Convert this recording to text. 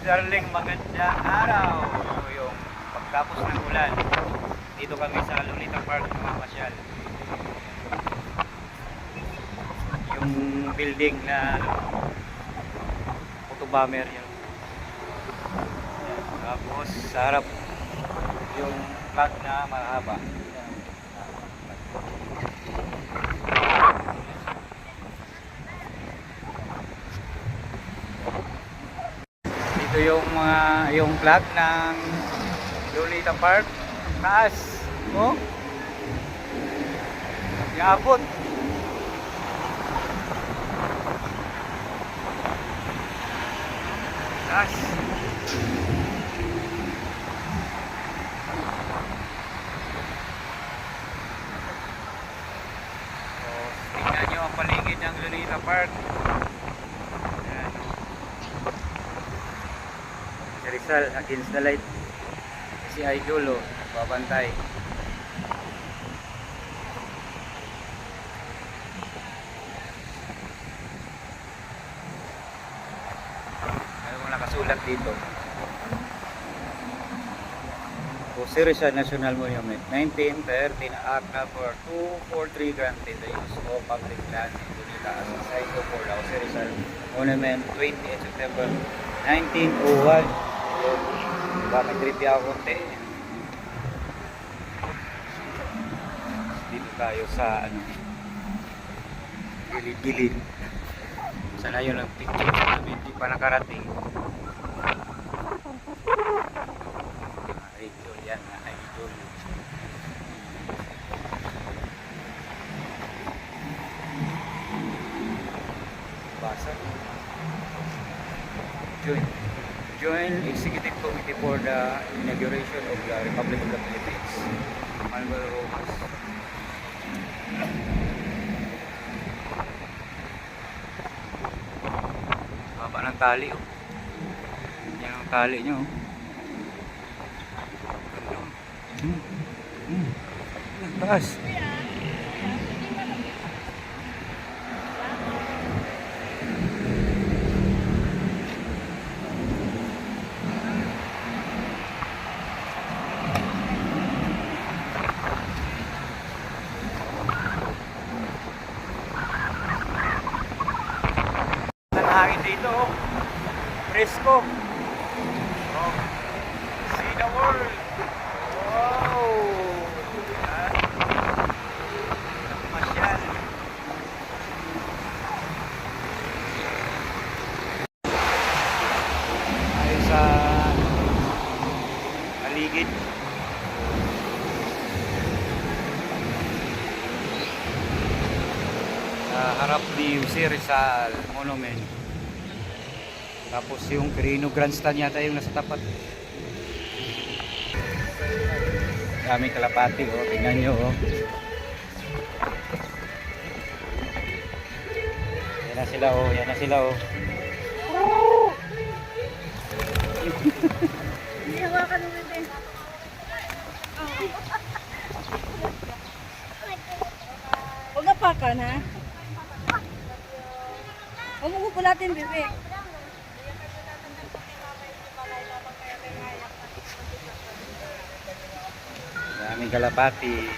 darling, magandang araw. Ito yung pagtapos ng ulan. Dito kami sa Lolita Park, namamasyal. Yung building na photo bomber yun. Tapos sa harap yung flag na mahaba. Ito yung flag ng Lolita Park. Taas. Oh. Yabot. Taas. So, tingnan nyo ang paligid ng Lolita Park. Rizal against the light, si Idol babantay. Ano nakasulat dito? Jose Rizal National Monument 1913 Act number 243 granted the use of public land in Lolita as a site for the Jose Rizal Monument 28 September 1901. Diba, may trivia ako konti. Dito tayo sa gilid-gilid. Sana yun ang picture sa hindi pa nakarating. Idol yan, idol. Basa. Joint Executive Committee for the inauguration of the Republic of the Philippines. Manuel Rojas. Baba ng tali oh. Yan ang tali nyo oh. Taas. Hangin dito oh. Fresco. Oh. See the world. Wow. Masyal. Ay sa paligid. Harap ni Jose Rizal Monument. Tapos yung Quirino Grandstand yata yung nasa tapat. Daming kalapati oh, tingnan nyo oh. Yan na sila oh, yan na sila oh. Hindi hawakan mo bebe. Huwag apakan ha. Huwag mo kupulatin bebe. Daming kalapati.